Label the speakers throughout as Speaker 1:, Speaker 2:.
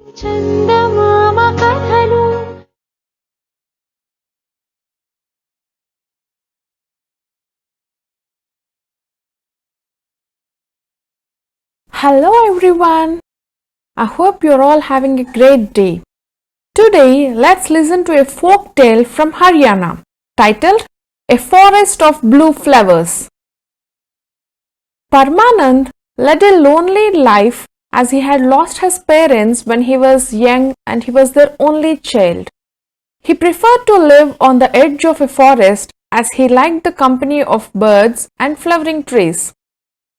Speaker 1: Chandamamakathalu.
Speaker 2: Hello everyone. I hope you're all having a great day. Today, let's listen to a folk tale from Haryana titled A Forest of Blue Flowers. Parmanand led a lonely life as he had lost his parents when he was young and he was their only child. He preferred to live on the edge of a forest as he liked the company of birds and flowering trees.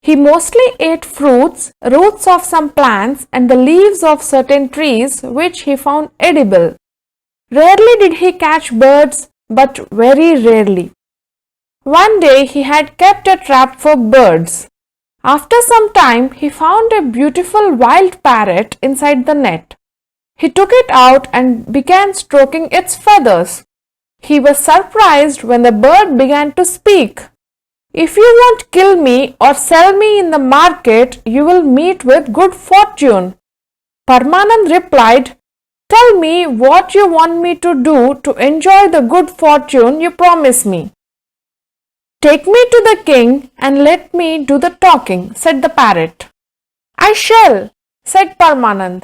Speaker 2: He mostly ate fruits, roots of some plants and the leaves of certain trees which he found edible. Rarely did he catch birds, but very rarely. One day he had kept a trap for birds. After some time he found a beautiful wild parrot inside the net. He took it out and began stroking its feathers. He was surprised when the bird began to speak. "If you won't kill me or sell me in the market, you will meet with good fortune." Parmanand replied, "Tell me what you want me to do to enjoy the good fortune you promise me." "Take me to the king and let me do the talking," said the parrot. "I shall," said Parmanand.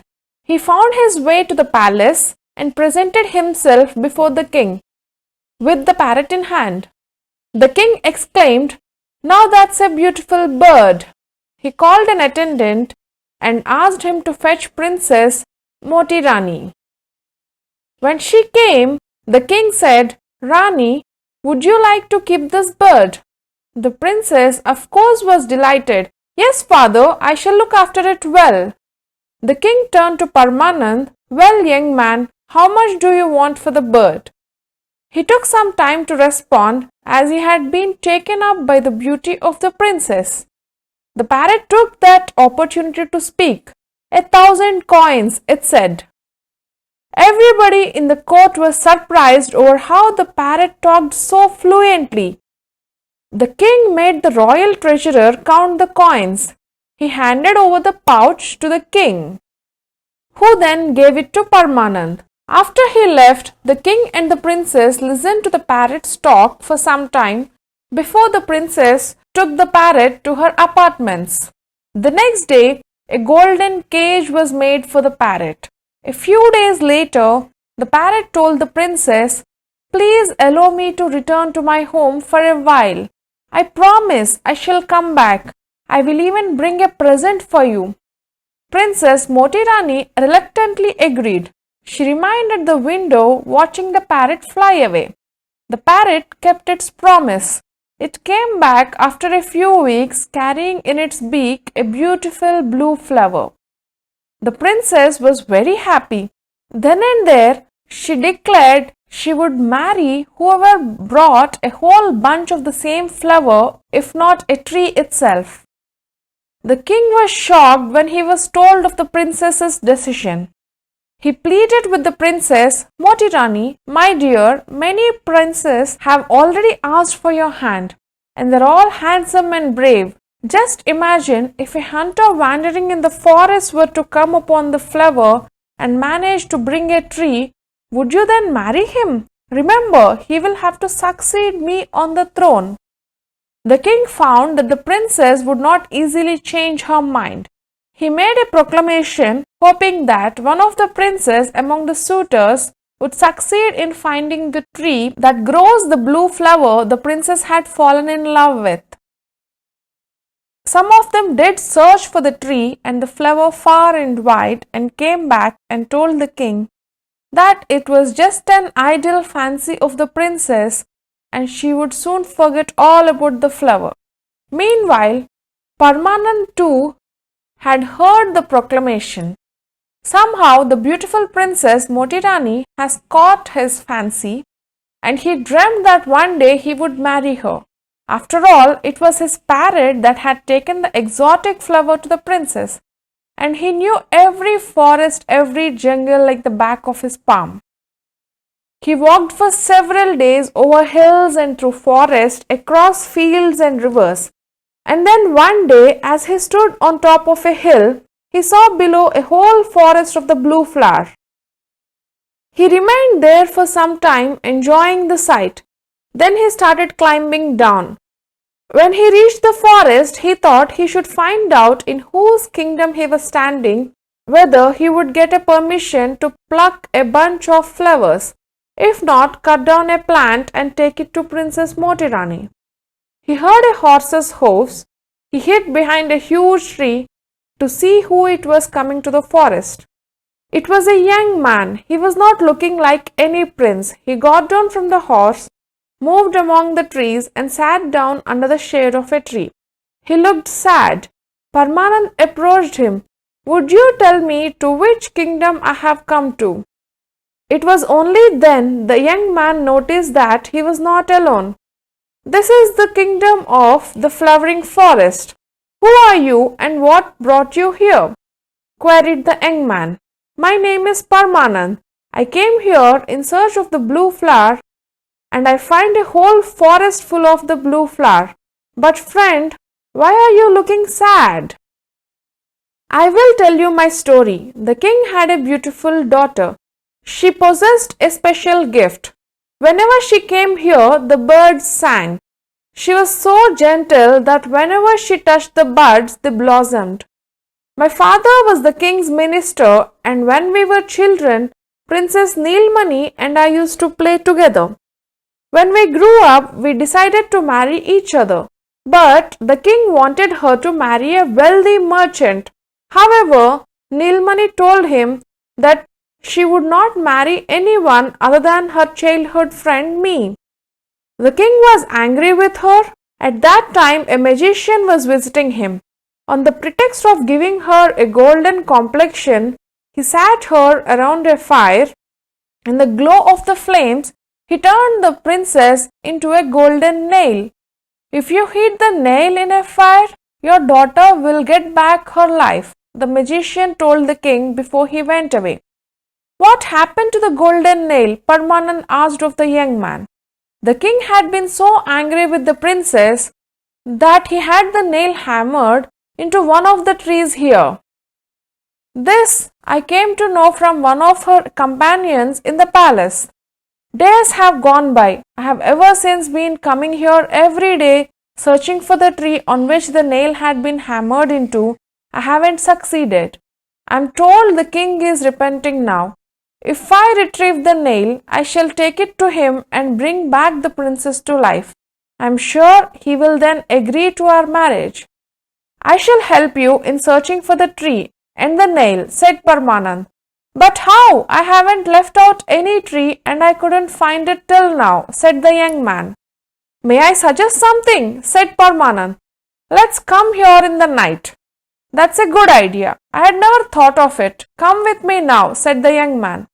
Speaker 2: He found his way to the palace and presented himself before the king, with the parrot in hand. The king exclaimed, "Now that's a beautiful bird." He called an attendant and asked him to fetch Princess Moti Rani. When she came, the king said, "Rani, would you like to keep this bird?" The princess, of course, was delighted. "Yes, father, I shall look after it well." The king turned to Parmanand. "Well, young man, how much do you want for the bird?" He took some time to respond as he had been taken up by the beauty of the princess. The parrot took that opportunity to speak. "1,000 coins," it said. Everybody in the court was surprised over how the parrot talked so fluently. The king made the royal treasurer count the coins. He handed over the pouch to the king, who then gave it to Parmanand. After he left, the king and the princess listened to the parrot's talk for some time before the princess took the parrot to her apartments. The next day, a golden cage was made for the parrot. A few days later, the parrot told the princess, "Please allow me to return to my home for a while. I promise I shall come back. I will even bring a present for you." Princess Moti Rani reluctantly agreed. She remained at the window watching the parrot fly away. The parrot kept its promise. It came back after a few weeks carrying in its beak a beautiful blue flower. The princess was very happy. Then and there she declared she would marry whoever brought a whole bunch of the same flower, if not a tree itself. The king was shocked when he was told of the princess's decision. He pleaded with the princess, "Moti Rani, my dear, many princes have already asked for your hand, and they're all handsome and brave. Just imagine if a hunter wandering in the forest were to come upon the flower and manage to bring a tree. Would you then marry him? Remember, he will have to succeed me on the throne." The king found that the princess would not easily change her mind. He made a proclamation hoping that one of the princes among the suitors would succeed in finding the tree that grows the blue flower the princess had fallen in love with. Some of them did search for the tree and the flower far and wide and came back and told the king that it was just an idle fancy of the princess and she would soon forget all about the flower. Meanwhile, Parmanand too had heard the proclamation. Somehow the beautiful princess Moti Rani has caught his fancy and he dreamt that one day he would marry her. After all, it was his parrot that had taken the exotic flower to the princess, and he knew every forest, every jungle like the back of his palm. He walked for several days over hills and through forests, across fields and rivers. And then one day, as he stood on top of a hill, he saw below a whole forest of the blue flower. He remained there for some time, enjoying the sight. Then he started climbing down. When he reached the forest, he thought he should find out in whose kingdom he was standing, whether he would get a permission to pluck a bunch of flowers. If not, cut down a plant and take it to Princess Motirani. He heard a horse's hoofs. He hid behind a huge tree to see who it was coming to the forest. It was a young man. He was not looking like any prince. He got down from the horse, moved among the trees and sat down under the shade of a tree. He looked sad. Parmanand approached him. Would you tell me to which kingdom I have come to? It was only then the young man noticed that he was not alone. This is the kingdom of the flowering forest. Who are you and what brought you here? Queried the young man. My name is Parmanand. I came here in search of the blue flower and I find a whole forest full of the blue flower. But friend, why are you looking sad? I will tell you my story. The king had a beautiful daughter. She possessed a special gift. Whenever she came here, the birds sang. She was so gentle that whenever she touched the buds, they blossomed. My father was the king's minister, and when we were children, Princess Neelmani and I used to play together. When we grew up, we decided to marry each other. But the king wanted her to marry a wealthy merchant. However, Neelmani told him that she would not marry anyone other than her childhood friend me. The king was angry with her. At that time, a magician was visiting him. On the pretext of giving her a golden complexion, he sat her around a fire. In the glow of the flames, he turned the princess into a golden nail. If you heat the nail in a fire, your daughter will get back her life, the magician told the king before he went away. What happened to the golden nail? Parmanand asked of the young man. The king had been so angry with the princess that he had the nail hammered into one of the trees here. This I came to know from one of her companions in the palace. Days have gone by. I have ever since been coming here every day searching for the tree on which the nail had been hammered into. I haven't succeeded. I am told the king is repenting now. If I retrieve the nail, I shall take it to him and bring back the princess to life. I am sure he will then agree to our marriage. I shall help you in searching for the tree and the nail, said Parmanand. But how? I haven't left out any tree and I couldn't find it till now, said the young man. May I suggest something? Said Parmanand. Let's come here in the night. That's a good idea. I had never thought of it. Come with me now, said the young man.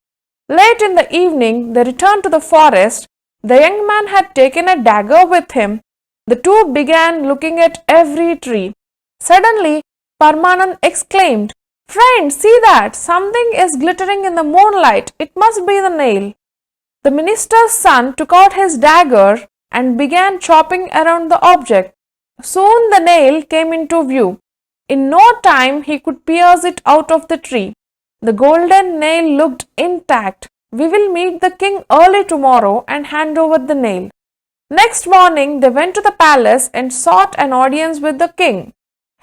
Speaker 2: Late in the evening, they returned to the forest. The young man had taken a dagger with him. The two began looking at every tree. Suddenly, Parmanand exclaimed, Friend, see that! Something is glittering in the moonlight. It must be the nail. The minister's son took out his dagger and began chopping around the object. Soon the nail came into view. In no time he could pierce it out of the tree. The golden nail looked intact. We will meet the king early tomorrow and hand over the nail. Next morning they went to the palace and sought an audience with the king.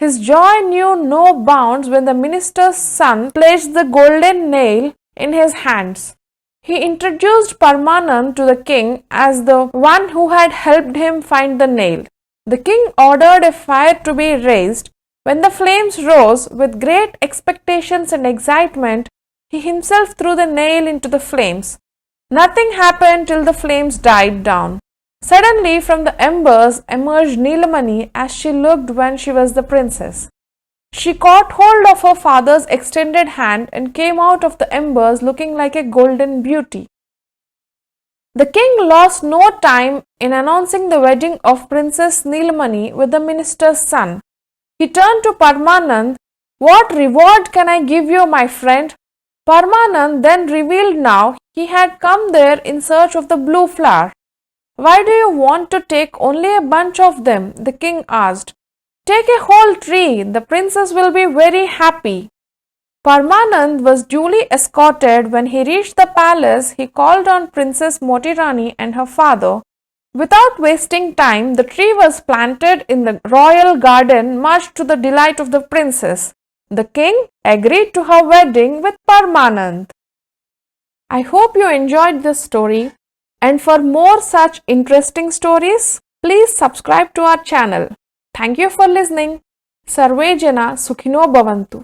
Speaker 2: His joy knew no bounds when the minister's son placed the golden nail in his hands. He introduced Parmanand to the king as the one who had helped him find the nail. The king ordered a fire to be raised. When the flames rose with great expectations and excitement, he himself threw the nail into the flames. Nothing happened till the flames died down. Suddenly from the embers emerged Neelamani as she looked when she was the princess. She caught hold of her father's extended hand and came out of the embers looking like a golden beauty. The king lost no time in announcing the wedding of Princess Neelamani with the minister's son. He turned to Parmanand. What reward can I give you, my friend? Parmanand then revealed now he had come there in search of the blue flower. Why do you want to take only a bunch of them? The king asked. Take a whole tree. The princess will be very happy. Parmanand was duly escorted. When he reached the palace, he called on Princess Motirani and her father. Without wasting time, the tree was planted in the royal garden, much to the delight of the princess. The king agreed to her wedding with Parmanand. I hope you enjoyed this story, and for more such interesting stories, please subscribe to our channel. Thank you for listening. Sarve Jana Sukhino Bhavantu.